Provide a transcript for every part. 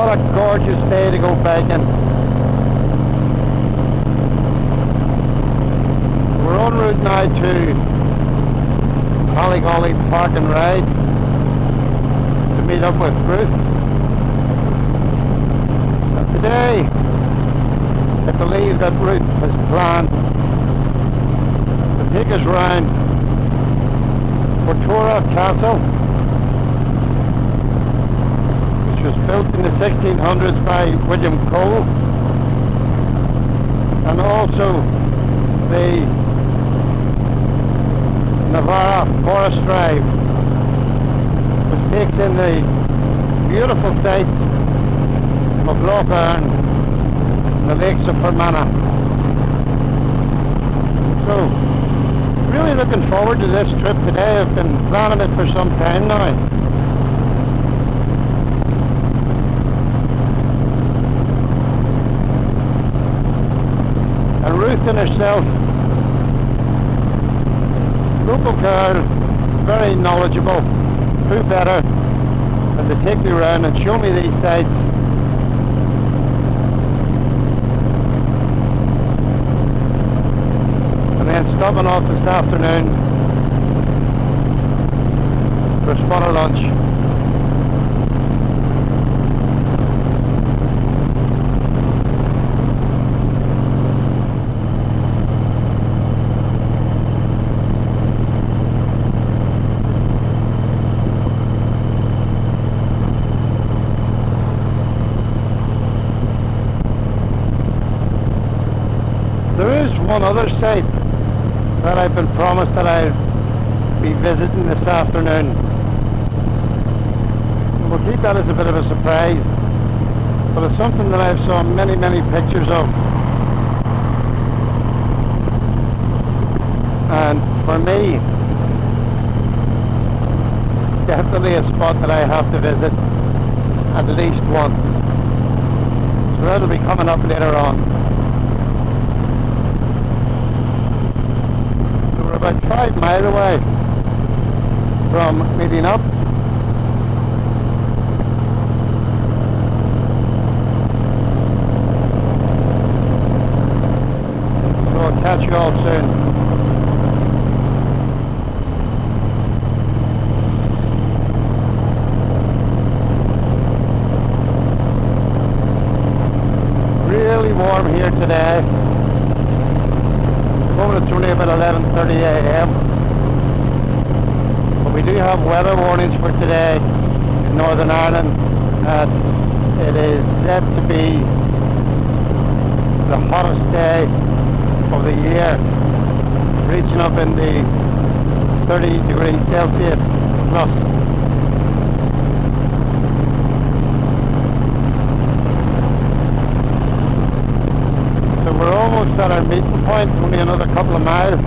What a gorgeous day to go biking. We're en route now to Ballygolly Park and Ride to meet up with Ruth. And today, I believe that Ruth has planned to take us round Portora Castle, which was built in the 1600s by William Cole, and also the Navara Forest Drive, which takes in the beautiful sights of Loch Earn and the lakes of Fermanagh. So, really looking forward to this trip today. I've been planning it for some time now. And Ruth and herself, local girl, very knowledgeable, who better than to take me around and show me these sights. And then stopping off this afternoon for a spot of lunch. There is one other site that I've been promised that I'll be visiting this afternoon. We'll keep that as a bit of a surprise, but it's something that I've saw many pictures of. And for me, definitely a spot that I have to visit at least once. So that'll be coming up later on. About 5 miles away from meeting up. So I'll catch you all soon. Really warm here today. It's only about 11:30 a.m. but we do have weather warnings for today in Northern Ireland, and it is set to be the hottest day of the year, reaching up in the 30 degrees Celsius plus. We're almost at our meeting point, only another couple of miles.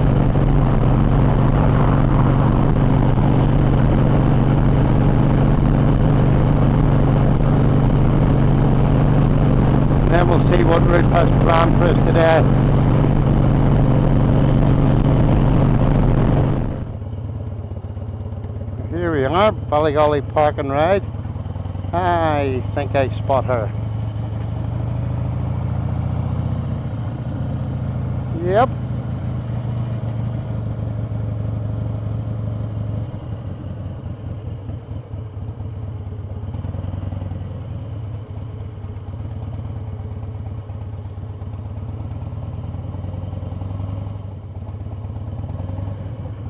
And then we'll see what Ruth has planned for us today. Here we are, Ballygolly Park and Ride. I think I spot her. Yep.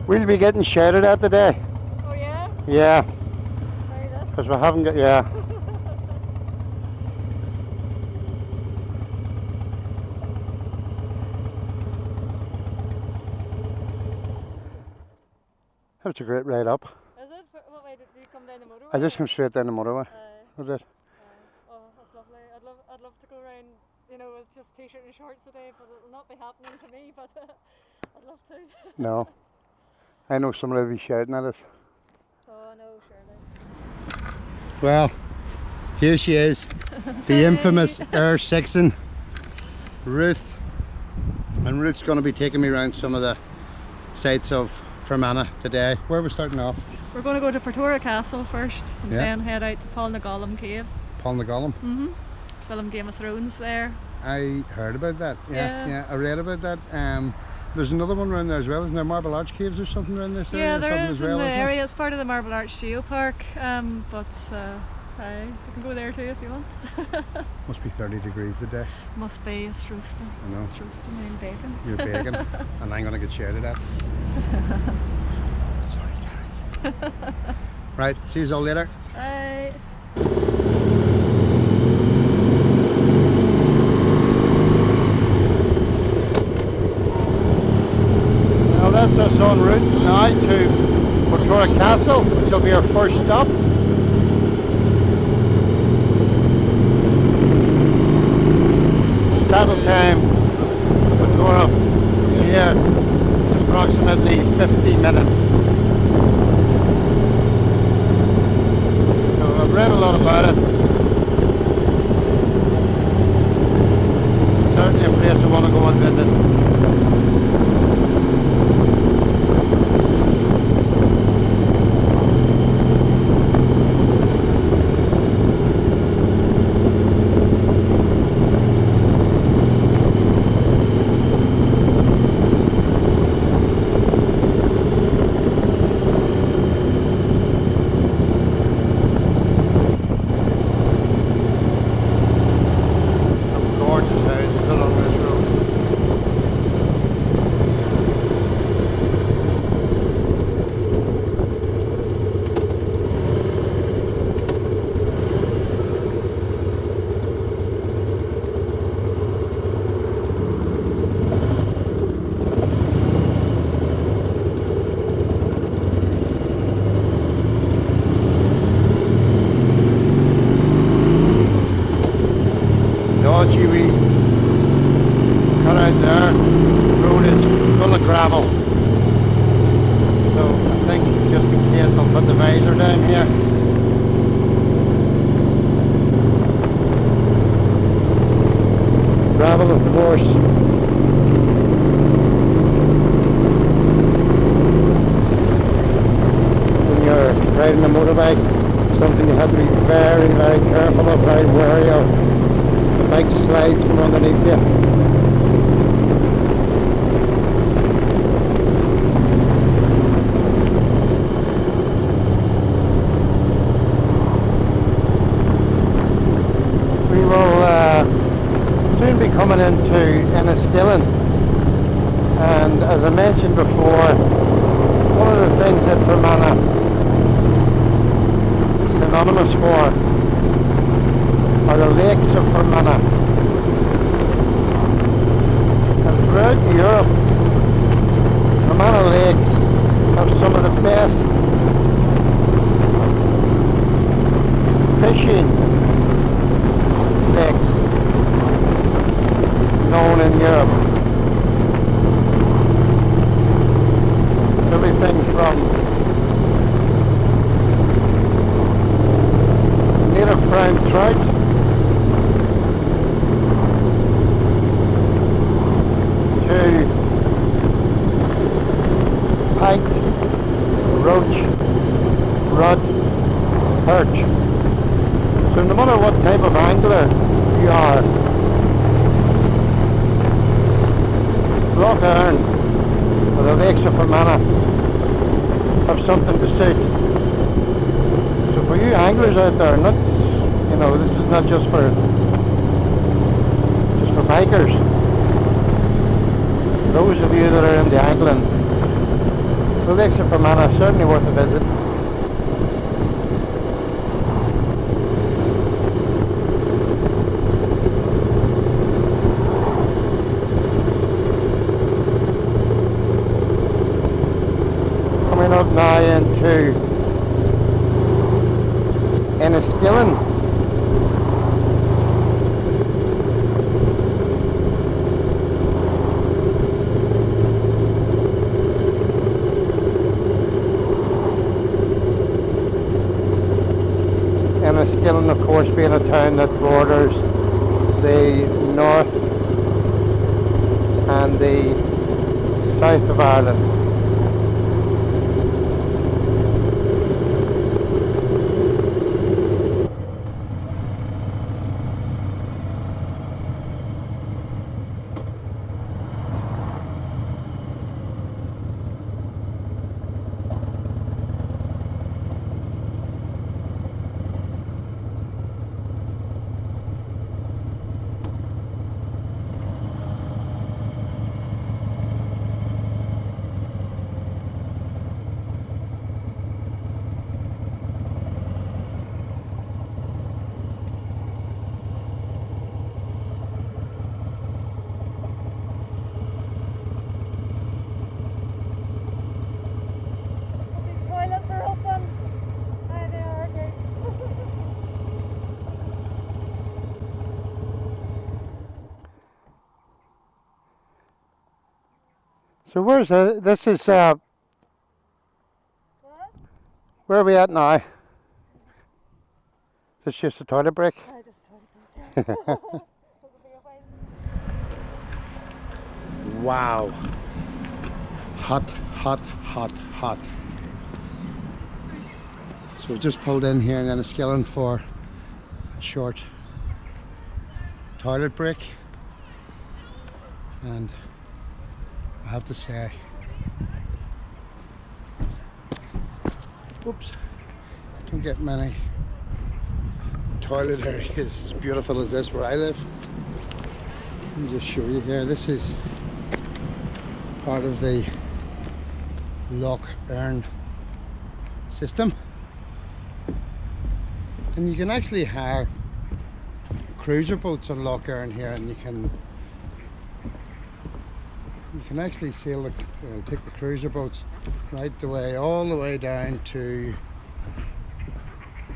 We'll be getting shouted at today. Oh yeah? Yeah. Because we haven't got, yeah. That's a great ride up. Is it? What way did you come down the motorway? I just came straight down the motorway. I did. Oh, that's lovely. I'd love to go around, you know, with just t-shirt and shorts today, but it'll not be happening to me, but I'd love to. No. I know somebody will be shouting at us. Oh, no, surely. Well, here she is. The infamous Sixen, Ruth. And Ruth's going to be taking me around some of the sites of Fermanagh today. Where are we starting off? We're going to go to Portora Castle first, and then head out to Portora Cave. Portora. Film Game of Thrones there. I heard about that. Yeah. Yeah, I read about that. There's another one around there as well, isn't there? Marble Arch Caves or something around this area? Yeah, there something is as well, in the isn't it? area. It's part of the Marble Arch Geopark, but you can go there too if you want. Must be 30 degrees a day. Must be, it's roasting. I know. It's roasting, I'm bacon. You're baking, and I'm going to get shouted at. Sorry, Gary. Right, see you all later. Bye. Now that's us en route now to Portora Castle, which will be our first stop. Saddle time, Portora here is approximately 50 minutes. So I've read a lot about it. Certainly a place I want to go and visit. We cut out there, the road is full of gravel, so I think just in case I'll put the visor down here. Gravel, of course. When you're riding a motorbike, something you have to be very, very careful of, very wary of. The bike slides from underneath you. We will soon be coming into Enniskillen, and as I mentioned before, one of the things that Fermanagh is synonymous for are the lakes of Fermanagh. And throughout Europe, Fermanagh lakes have some of the best fishing lakes known in Europe. Everything from native prime trout to pike, roach, rudd, perch. So no matter what type of angler you are, Loch Earn or the lakes of Fermanagh have something to suit. So for you anglers out there, not, you know, this is not just for bikers. Those of you that are into angling, the lakes of Fermanagh are certainly worth a visit. Coming up now into Enniskillen. Enniskillen, of course, being a town that borders the north and the south of Ireland. So where's this is What? where are we at now? This is just a toilet break. I just told you. Wow. Hot, hot, hot, hot. So we've just pulled in here in Enniskillen for a short toilet break, and I have to say, oops, don't get many toilet areas as beautiful as this where I live. Let me just show you here. This is part of the Loch Earn system, and you can actually hire cruiser boats on Loch Earn here, and you can actually sail the, take the cruiser boats right the way, all the way down to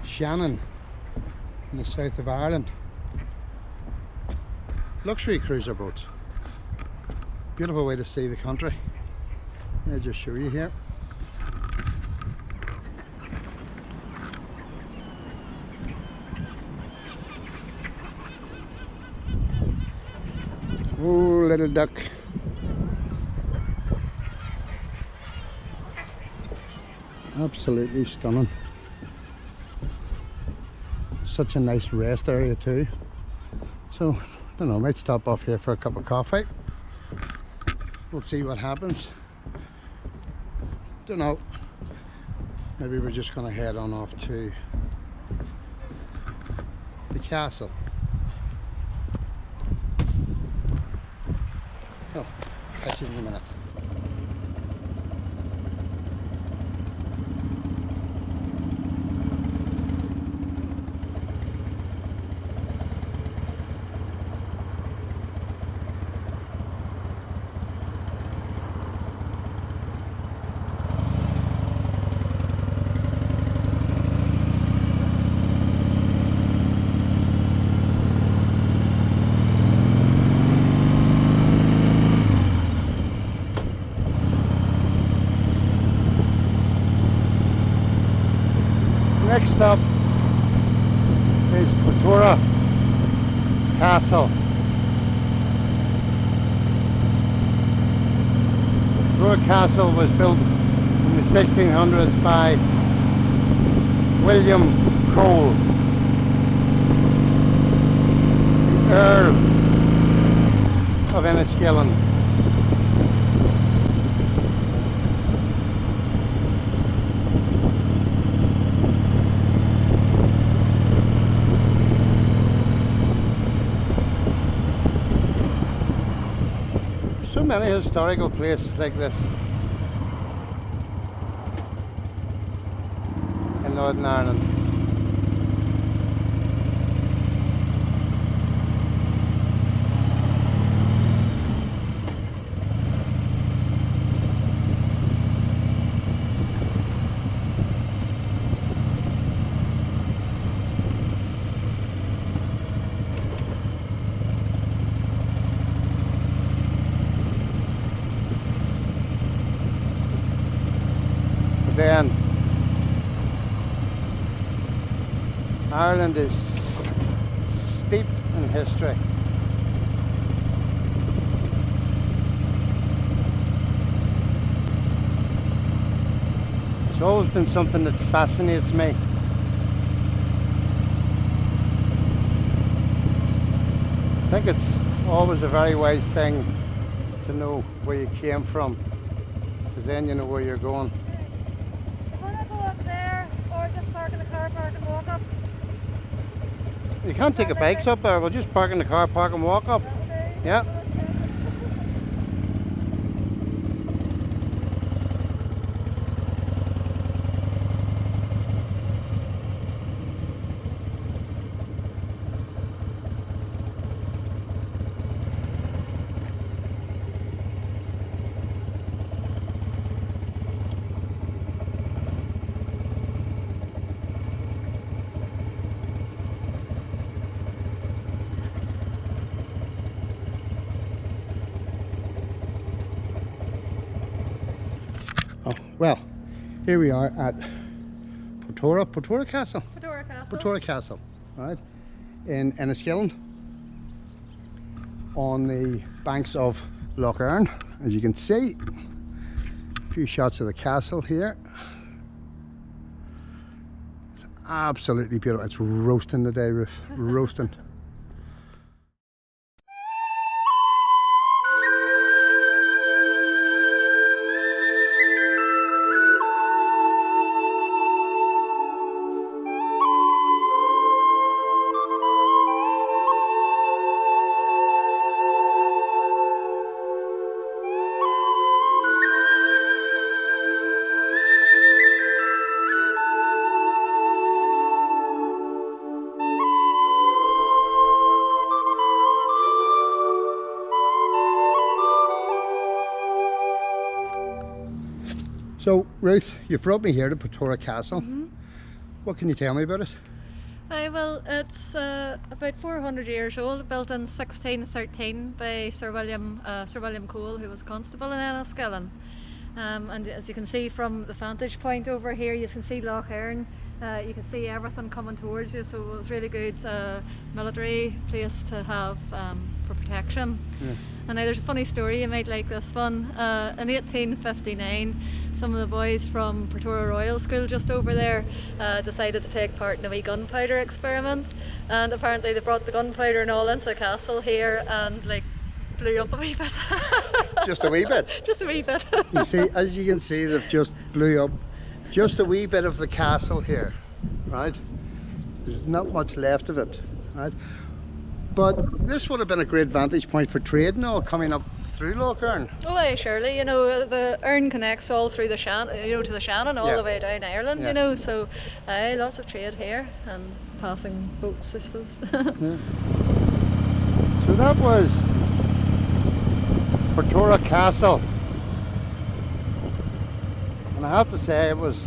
Shannon in the south of Ireland. Luxury cruiser boats. Beautiful way to see the country. I'll just show you here. Oh, little duck. Absolutely stunning. Such a nice rest area too. So, I don't know, might stop off here for a cup of coffee. We'll see what happens. Don't know. Maybe we're just going to head on off to the castle. Oh, catch you in a minute. Next up is Portora Castle. Portora Castle was built in the 1600s by William Cole, the Earl of Enniskillen. So many historical places like this in Northern Ireland. Then Ireland is steeped in history. It's always been something that fascinates me. I think it's always a very wise thing to know where you came from, because then you know where you're going. You can't take a bikes up there, we'll just park in the car park and walk up. Yeah. Well, here we are at Portora Castle. Portora Castle, right, in Enniskillen, on the banks of Lough Erne. As you can see, a few shots of the castle here. It's absolutely beautiful. It's roasting today, Ruth, roasting. So, Ruth, you've brought me here to Portora Castle. What can you tell me about it? Well, it's about 400 years old, built in 1613 by Sir William Cole, who was constable in Enniskillen. And as you can see from the vantage point over here, you can see Lough Erne. You can see everything coming towards you, so it was really good military place to have for protection. Yeah. And now there's a funny story, you might like this one. In 1859, some of the boys from Portora Royal School just over there decided to take part in a wee gunpowder experiment, and apparently they brought the gunpowder and all into the castle here and like blew up a wee bit. Just a wee bit? Just a wee bit. You see, as you can see, they've just blew up just a wee bit of the castle here, right? There's not much left of it, right? But this would have been a great vantage point for trade and all coming up through Lough Erne. Oh, aye, surely. You know, the Erne connects all through the Shannon, you know, to the Shannon, all the way down Ireland. You know, so lots of trade here and passing boats, I suppose. Yeah. So that was Portora Castle, and I have to say it was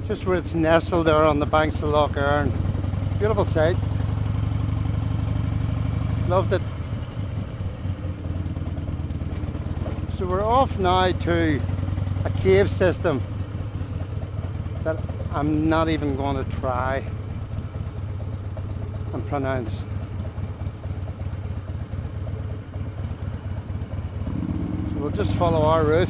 just where it's nestled there on the banks of Lough Erne. Beautiful sight. Loved it. So we're off now to a cave system that I'm not even going to try and pronounce. So we'll just follow our route.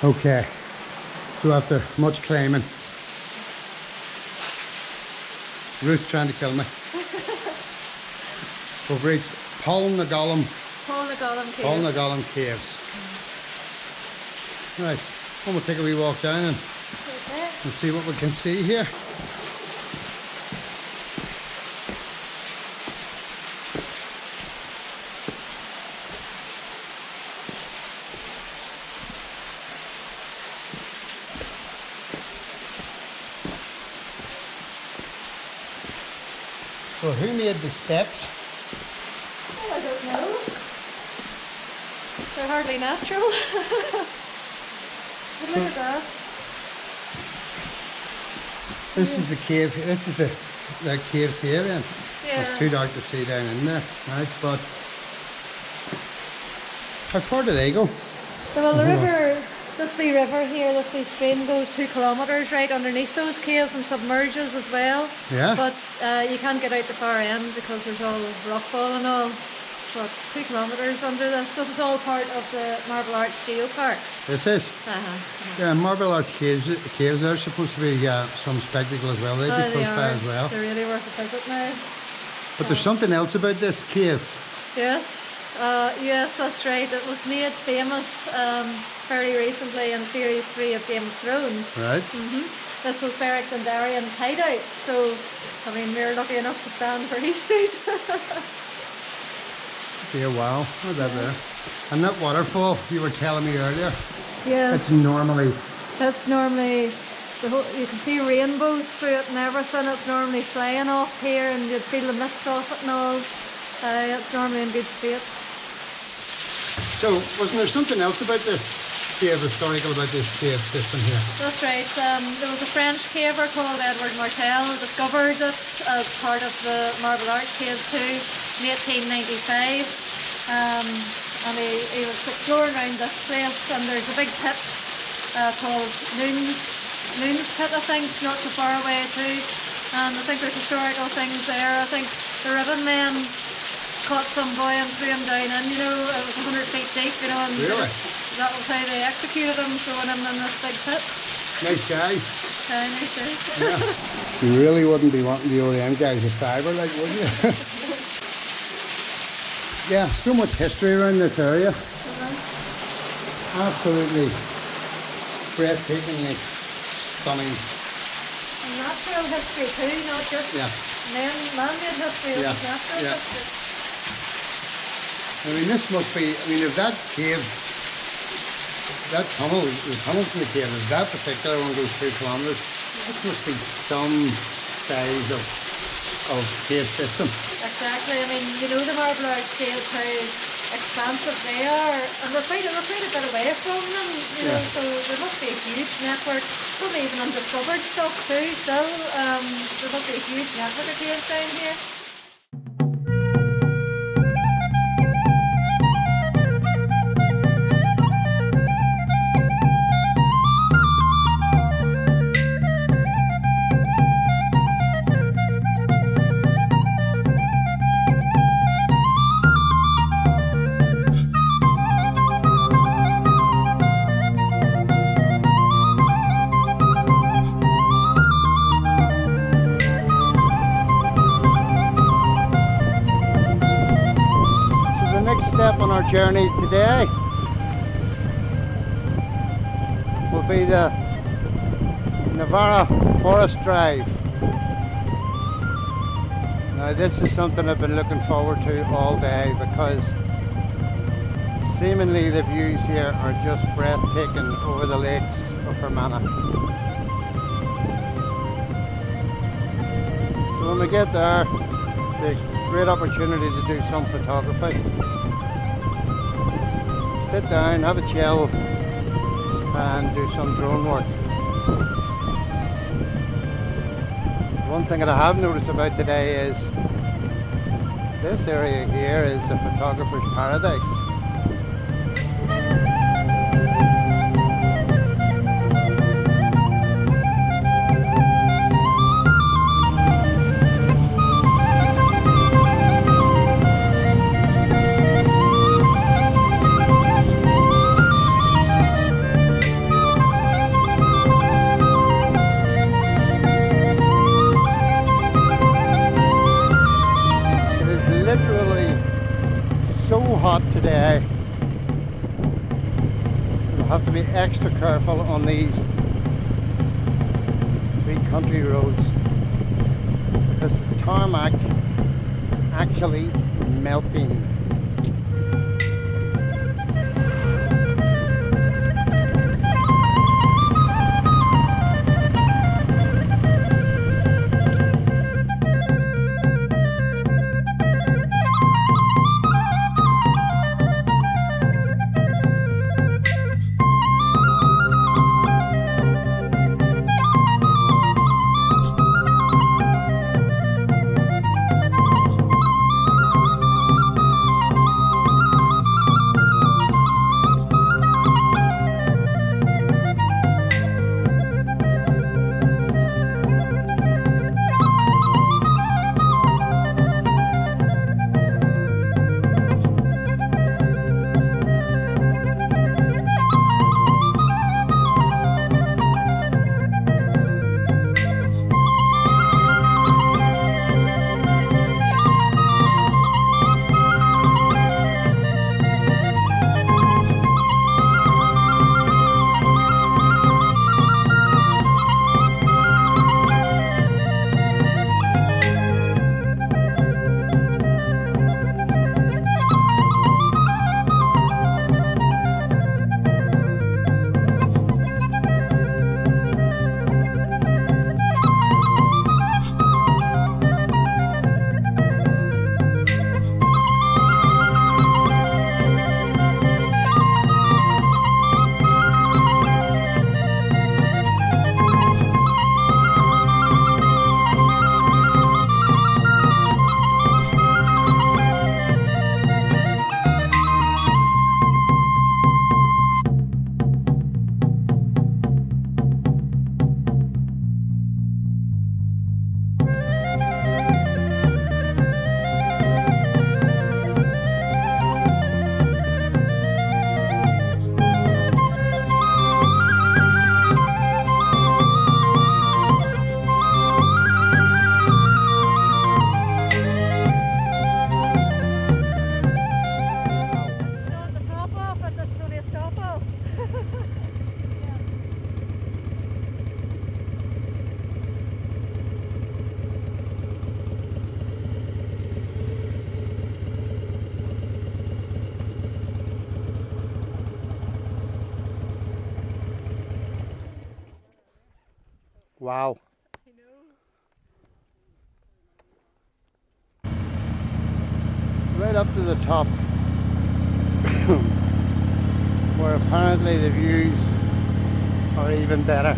Okay, so after much climbing, Ruth's trying to kill me. We've reached Portora Caves. Right, I'm going to take a wee walk down and see what we can see here. So who made the steps? Well, I don't know. They're hardly natural. But look at that. This is the cave. This is the caves here then. Yeah. It's too dark to see down in there. Right, but how far do they go? Well, the river, this wee river here, this wee stream goes 2 kilometres right underneath those caves and submerges as well. Yeah. But you can't get out the far end because there's all rockfall and all. But 2 kilometres under this. This is all part of the Marble Arch Geoparks. This is? Yeah, Marble Arch caves are supposed to be some spectacle as well. They'd be close by as well. They're really worth a visit now. But there's something else about this cave. Yes. Yes, that's right. It was made famous very recently in Series 3 of Game of Thrones. Right. This was Beric Dondarrion's hideout, so I mean we're lucky enough to stand where he stood. Yeah, wow, look at that there. And that waterfall you were telling me earlier. Yes. It's normally the whole, you can see rainbows through it and everything. It's normally flying off here and you'd feel the mist off it and all. It's normally in good state. So, wasn't there something else about this cave, historical about this cave system here? That's right. There was a French caver called Edward Martel who discovered it as part of the Marble Arch Caves too in 1895. And he was exploring around this place and there's a big pit called Noon's Pit, I think, not so far away too. And I think there's historical things there. I think the ribbon men caught some boy and threw him down and it was 100 feet deep, and really? That was how they executed him, throwing him in this big pit. Nice guy. Nice guy. Yeah. You really wouldn't be wanting the OEM guys with fibre, like, would you? Yeah, so much history around this area. Absolutely breathtakingly stunning. And natural history too, not just man-made history, it was natural history. I mean, this must be, if that cave, that tunnel, the tunnel from the cave, if that particular one goes 2 kilometres, this must be some size of cave system. Exactly, the Marble Arch Caves, how expansive they are, and we're quite a bit away from them, so there must be a huge network, probably even undiscovered stuff too, still, there must be a huge network of caves down here. Step on our journey today will be the Navara Forest Drive. Now this is something I've been looking forward to all day because seemingly the views here are just breathtaking over the lakes of Fermanagh. So when we get there, the great opportunity to do some photography. Sit down, have a chill and do some drone work. One thing that I have noticed about today is this area here is a photographer's paradise. extra careful on these big country roads because the tarmac is actually melting. Wow. I know. Right up to the top where apparently the views are even better.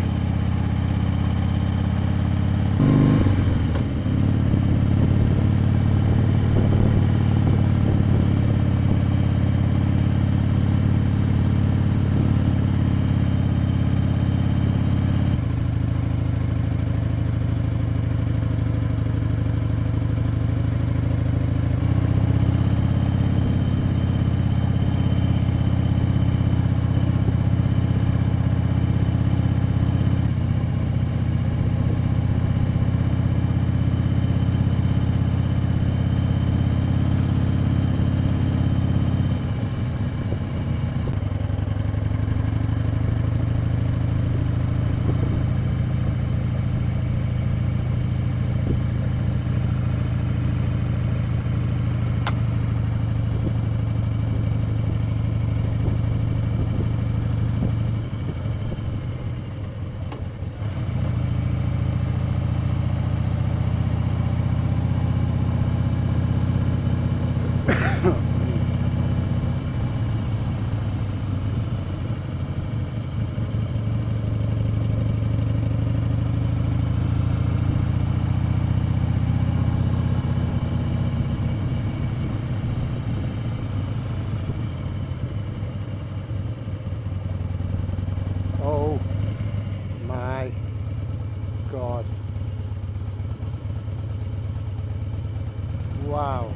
Oh my God. Wow.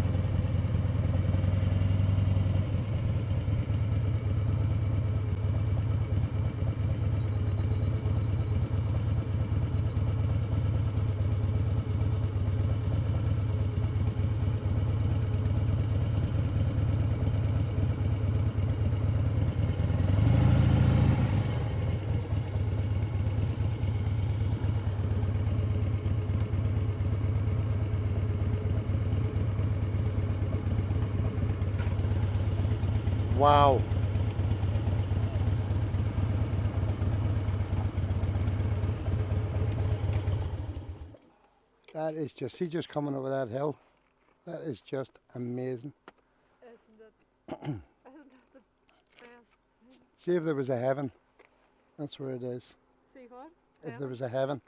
Wow. That is just, see, just coming over that hill. That is just amazing. Isn't it? Isn't that the best thing? See if there was a heaven, that's where it is. See what? If there was a heaven,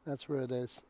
that's where it is.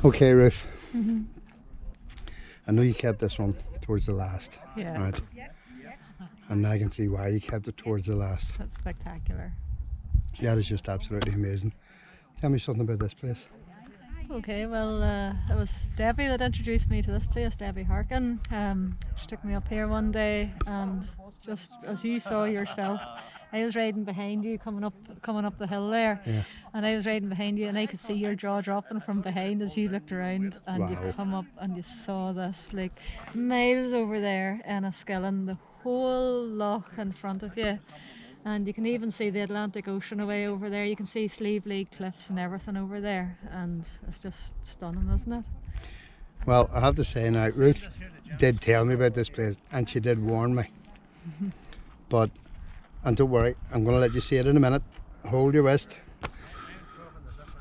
Okay, Ruth. I know you kept this one towards the last, Yeah. right? And I can see why you kept it towards the last. That's spectacular. That is just absolutely amazing. Tell me something about this place. Okay, well, it was Debbie that introduced me to this place, Debbie Harkin. She took me up here one day, and just as you saw yourself, I was riding behind you, coming up the hill there, Yeah. and I was riding behind you, and I could see your jaw dropping from behind as you looked around, and Wow. you come up and you saw this, like, miles over there, Enniskillen, the whole loch in front of you. And you can even see the Atlantic Ocean away over there. You can see Slieve League cliffs and everything over there, and it's just stunning, isn't it? Well, I have to say now, Ruth did tell me about this place, and she did warn me. But, and don't worry, I'm going to let you see it in a minute. Hold your wrist.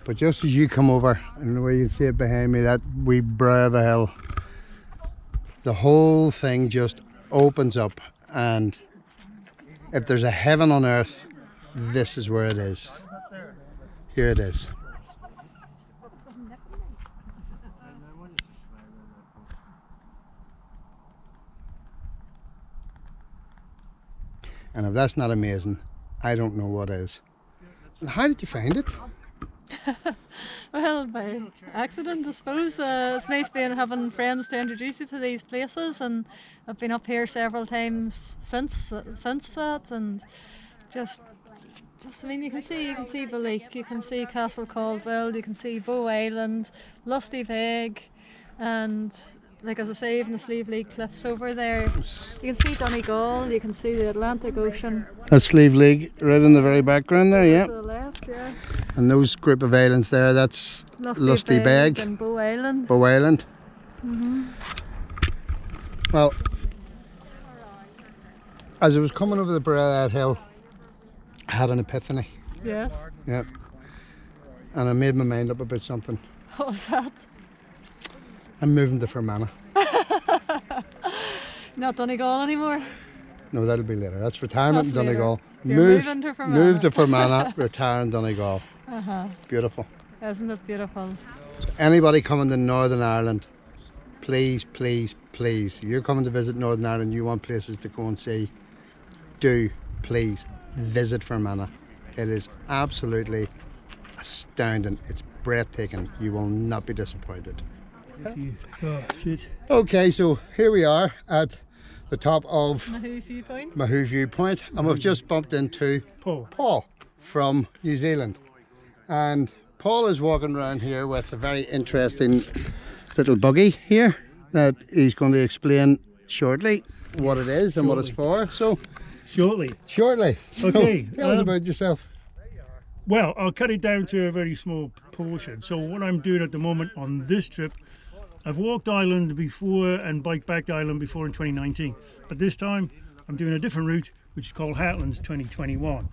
But just as you come over, and the way you can see it behind me, that wee brow of a hill, the whole thing just opens up, and if there's a heaven on earth, this is where it is. Here it is. And if that's not amazing, I don't know what is. How did you find it? Well, by accident, I suppose. It's nice having friends to introduce you to these places, and I've been up here several times since that, and just I mean, you can see Balik, you can see Castle Caldwell, you can see Bow Island, Lusty Beg, and like as I say, even the Slieve League cliffs over there. You can see Donegal, you can see the Atlantic Ocean. That's Slieve League right in the very background there, yeah. To the left, yeah. And those group of islands there, that's Lusty Beg and Bow Island. Bow Island. Well, As I was coming over the brow of that hill, I had an epiphany. Yes. Yep. And I made my mind up about something. What was that? I'm moving to Fermanagh. Not Donegal anymore. No, that'll be later. That's retirement in That's later. Donegal. You're moving to Fermanagh. Move to Fermanagh, retire in Donegal. Beautiful. Isn't it beautiful? Anybody coming to Northern Ireland, please, please, please, if you're coming to visit Northern Ireland, you want places to go and see, do please visit Fermanagh. It is absolutely astounding. It's breathtaking. You will not be disappointed. Oh, shit. Okay, so here we are at the top of Viewpoint. Viewpoint, and we've just bumped into Paul from New Zealand. And Paul is walking around here with a very interesting little buggy here that he's going to explain shortly what it is and what it's for. So Shortly. Okay. So, tell us about yourself. Well, I'll cut it down to a very small portion. So what I'm doing at the moment on this trip, I've walked Island before and biked back Island before in 2019. But this time I'm doing a different route, which is called Heartlands 2021.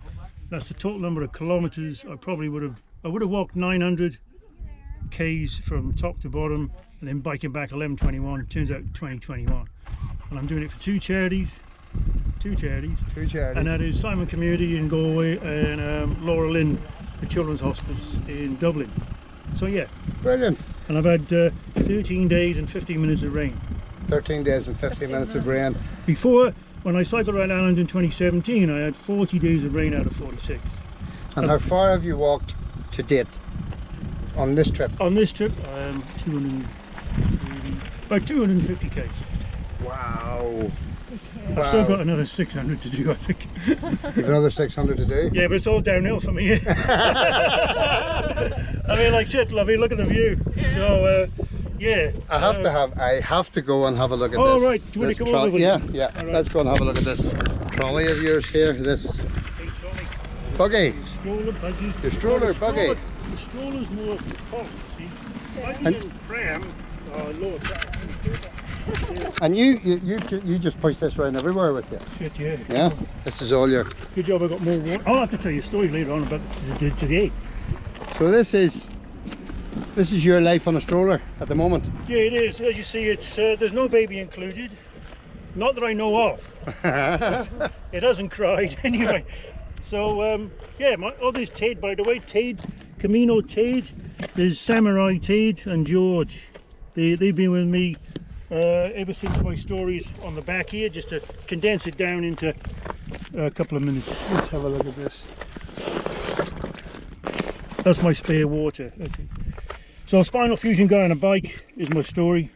That's the total number of kilometres. I would have walked 900 k's from top to bottom and then biking back 1121. Turns out 2021. And I'm doing it for two charities. And that is Simon Community in Galway and Laura Lynn, the Children's Hospice in Dublin. So yeah. Brilliant. And I've had 13 days and 15 minutes of rain. 13 days and 15 minutes of rain. Before, when I cycled around Ireland in 2017, I had 40 days of rain out of 46. And how far have you walked to date on this trip? On this trip, about 250 k's. Wow. I've still got another 600 to do, I think. You've another 600 to do? Yeah, but it's all downhill for me. I mean, like shit, lovey, look at the view. So, yeah. I have to go and have a look at this. Oh, right. Do you want to come over with Yeah, me? yeah. Right. Let's go and have a look at this trolley of yours here. This buggy. Stroller buggy. Your stroller buggy. The stroller's more posh, see? Buggy and pram are lower class. And you just push this around everywhere with you. Shit, yeah. Yeah. This is all your. Good job I got more water. I'll have to tell you a story later on about today. So this is your life on a stroller at the moment. Yeah, it is. As you see, it's there's no baby included. Not that I know of. It hasn't cried anyway. So yeah, there's Tade, by the way. Tade, Camino Tade. There's Samurai Tade and George. They've been with me ever since my stories on the back here, just to condense it down into a couple of minutes. Let's have a look at this. That's my spare water. Okay. So spinal fusion guy on a bike is my story.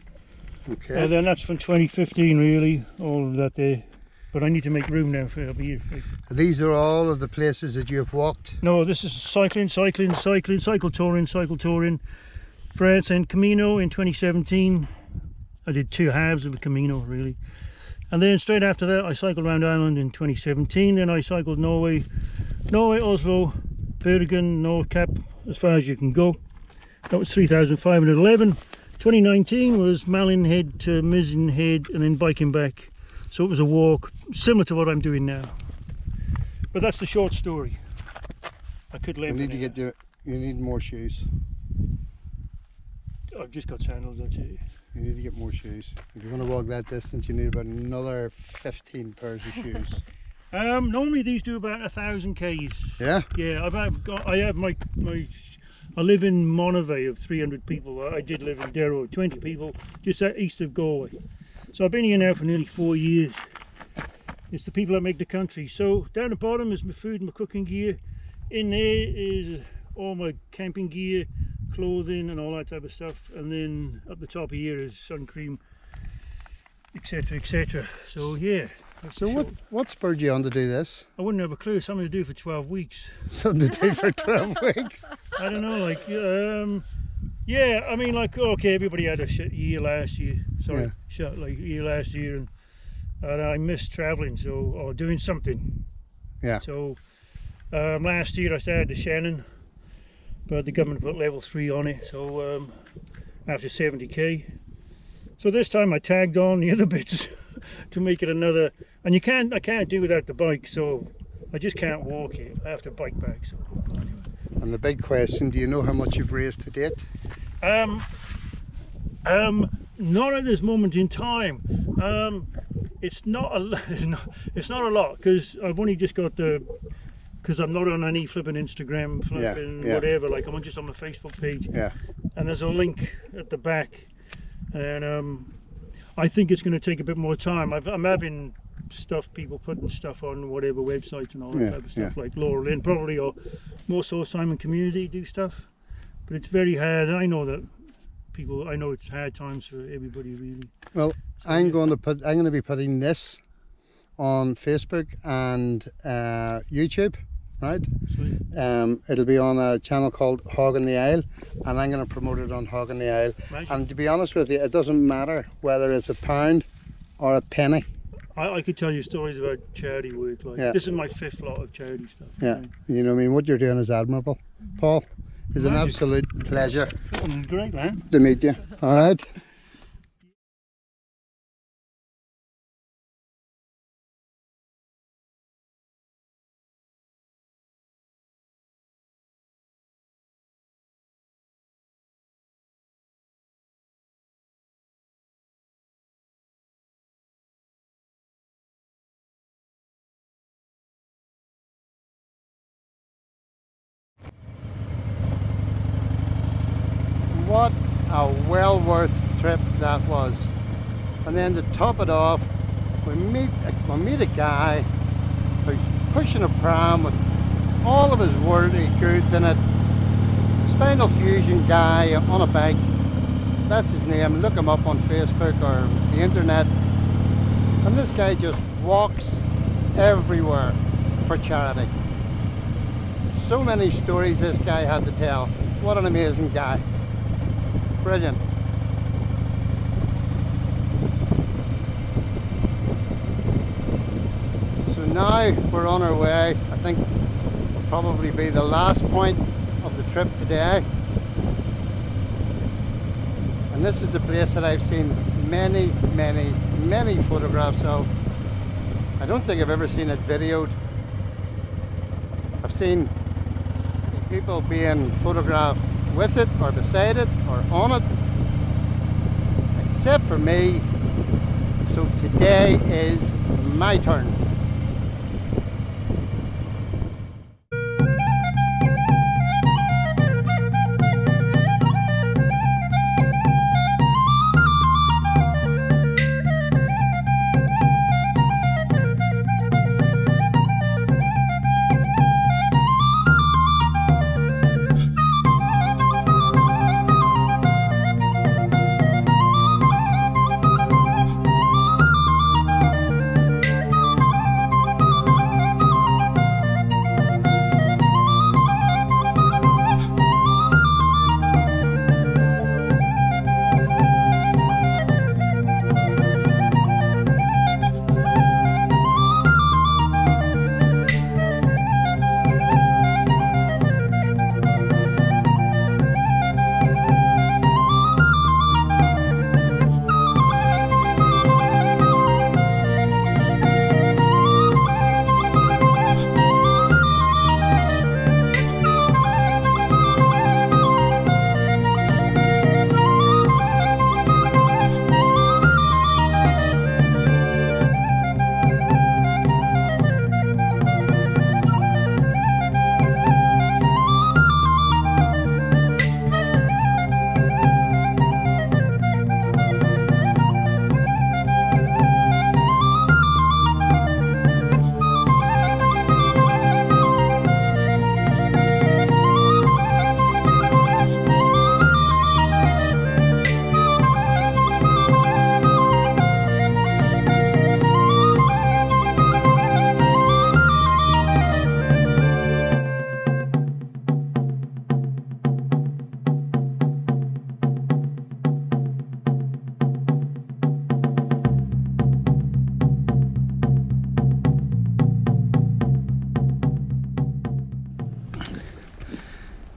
Okay. And then that's from 2015 really, all of that there. But I need to make room now for it'll be here. These are all of the places that you've walked? No, this is cycle touring. France and Camino in 2017. I did two halves of the Camino really. And then straight after that I cycled around Ireland in 2017. Then I cycled Norway, Oslo, Bergen, Nordkapp, as far as you can go. That was 3,511. 2019 was Malin Head to Mizzen Head and then biking back. So it was a walk similar to what I'm doing now. But that's the short story. I could lengthen it. You need more shoes. I've just got sandals, that's it. You need to get more shoes. If you're going to walk that distance, you need about another 15 pairs of shoes. Normally these do about 1,000 k's. Yeah? Yeah, I live in Monivea of 300 people. I did live in Derrow, 20 people, just east of Galway. So I've been here now for nearly 4 years. It's the people that make the country. So down the bottom is my food and my cooking gear. In there is all my camping gear, clothing and all that type of stuff. And then up the top here is sun cream, etc, etc. So yeah. So what spurred you on to do this? I wouldn't have a clue. Something to do for 12 weeks. Something to do for 12 weeks? I don't know, like, yeah, I mean, like, okay, everybody had a shit year last year. Sorry, year last year, and I missed travelling, or doing something. Yeah. So, last year I started the Shannon, but the government put level 3 on it, so after 70k. So this time I tagged on the other bits. to make it another. And I can't do without the bike, so I just can't walk it. I have to bike back. So anyway. And the big question: do you know how much you've raised to date? Not at this moment in time. It's not a lot because I've only just got because I'm not on any flipping Instagram, whatever. Like I'm just on my Facebook page. Yeah. And there's a link at the back, and I think it's going to take a bit more time. I'm having people putting stuff on whatever websites and all that type of stuff, like Laura Lynn probably, or more so Simon Community do stuff. But it's very hard. I know that I know it's hard times for everybody really. Well, so, I'm going to be putting this on Facebook and YouTube, right? Sweet. It'll be on a channel called Hoggin The Isle, and I'm going to promote it on Hoggin The Isle. Magic. And to be honest with you, it doesn't matter whether it's £1 or a penny. I could tell you stories about charity work. Like this is my 5th lot of charity stuff. Yeah, right? You know what I mean. What you're doing is admirable, Paul. It's an absolute pleasure. Great, man. To meet you. All right. What a well worth trip that was. And then to top it off, we meet a guy who's pushing a pram with all of his worldly goods in it. Spinal fusion guy on a bike. That's his name. Look him up on Facebook or the internet. And this guy just walks everywhere for charity. So many stories this guy had to tell. What an amazing guy. Brilliant. So now we're on our way. I think it'll probably be the last point of the trip today. And this is a place that I've seen many photographs of. I don't think I've ever seen it videoed. I've seen people being photographed with it or beside it or on it, except for me. So today is my turn.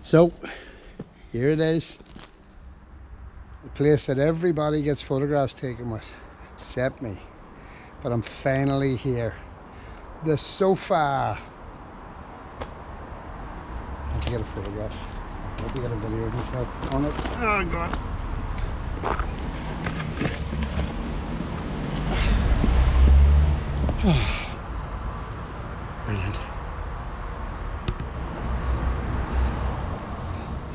So here it is, the place that everybody gets photographs taken with, except me. but I'm finally here. The sofa. I have to get a photograph. I hope you get a video of myself on it. Oh God. Brilliant.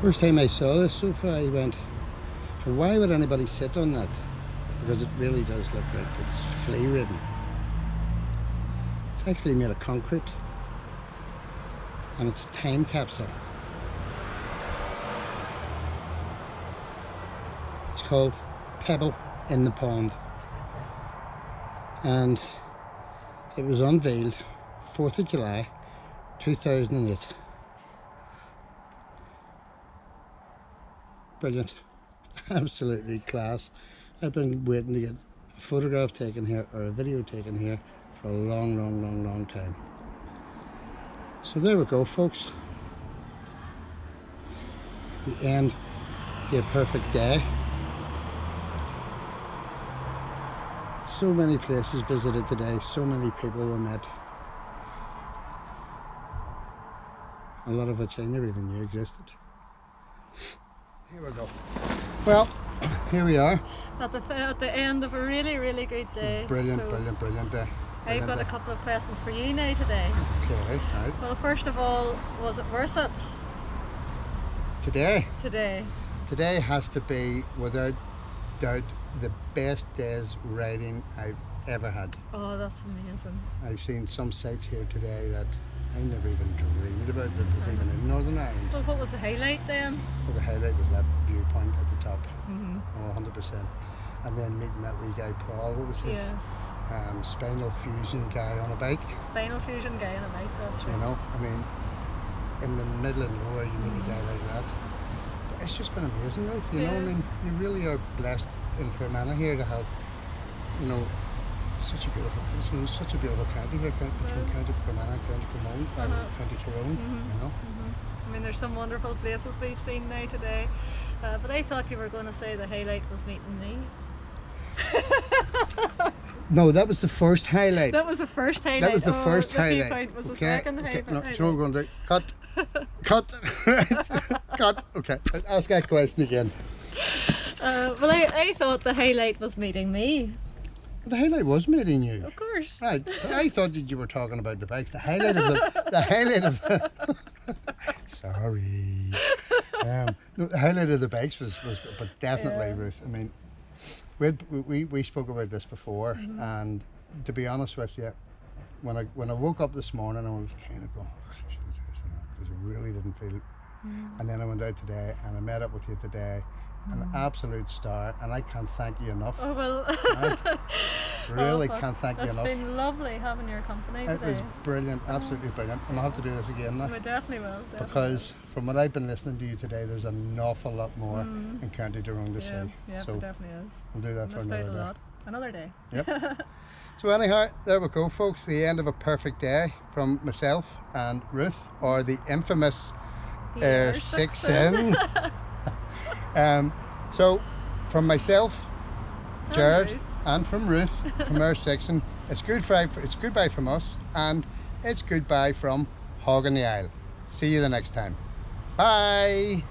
First time I saw this sofa, I went, why would anybody sit on that? Because it really does look like it's flea ridden. It's actually made of concrete, and it's a time capsule. It's called Pebble in the Pond, and it was unveiled 4th of July 2008. Brilliant. Absolutely class. I've been waiting to get a photograph taken here or a video taken here for a long time. So there we go, folks. The end to a perfect day. So many places visited today, so many people were met. A lot of which I never even knew existed. Here we go. Well, here we are. At the end of a really good day. Brilliant, so brilliant day. I've got a couple of questions for you now today. Okay, right. Well, first of all, was it worth it? Today? Today has to be, without doubt, the best day's riding I've ever had. Oh, that's amazing. I've seen some sights here today that I never even dreamed about that was even in Northern Ireland. Well, what was the highlight then? Well, the highlight was that viewpoint at the top. Mm-hmm. Oh, 100%. And then meeting that wee guy Paul, what was his? Yes. Spinal fusion guy on a bike. Spinal fusion guy on a bike, that's true. You know, I mean, in the middle of nowhere you meet a guy like that. But it's just been amazing, right? You know, I mean, you really are blessed in Fermanagh here to have, you know, such a beautiful county here, between County Fermanagh and County Fermanagh, County Tyrone, you know. I mean, there's some wonderful places we've seen now today, but I thought you were going to say the highlight was meeting me. No, that was the first highlight. That was the first highlight. That was the first highlight. Viewpoint was the second highlight. No, so we're going to cut. Cut. Okay, ask that question again. Well, I thought the highlight was meeting me. The highlight was meeting you. Of course. Right. I thought that you were talking about the bikes. The highlight of the sorry. No, the highlight of the bikes was but definitely Ruth. I mean, we spoke about this before, and to be honest with you, when I woke up this morning, I was kind of going, because I really didn't feel it. And then I went out today and I met up with you today. An absolute star, and I can't thank you enough. Oh well. Right? Really can't thank you enough. It's been lovely having your company today. It was brilliant, absolutely brilliant. And I'll have to do this again now. We definitely will. Because from what I've been listening to you today, there's an awful lot more in County Tyrone to see. Yeah, so it definitely is. We'll do that for another day. Another day. Yep. So anyhow, there we go, folks. The end of a perfect day from myself and Ruth, or the infamous Sixen. So from myself, Jared, and from Ruth, from our Sixen, it's goodbye from us, and it's goodbye from Hoggin The Isle. See you the next time. Bye.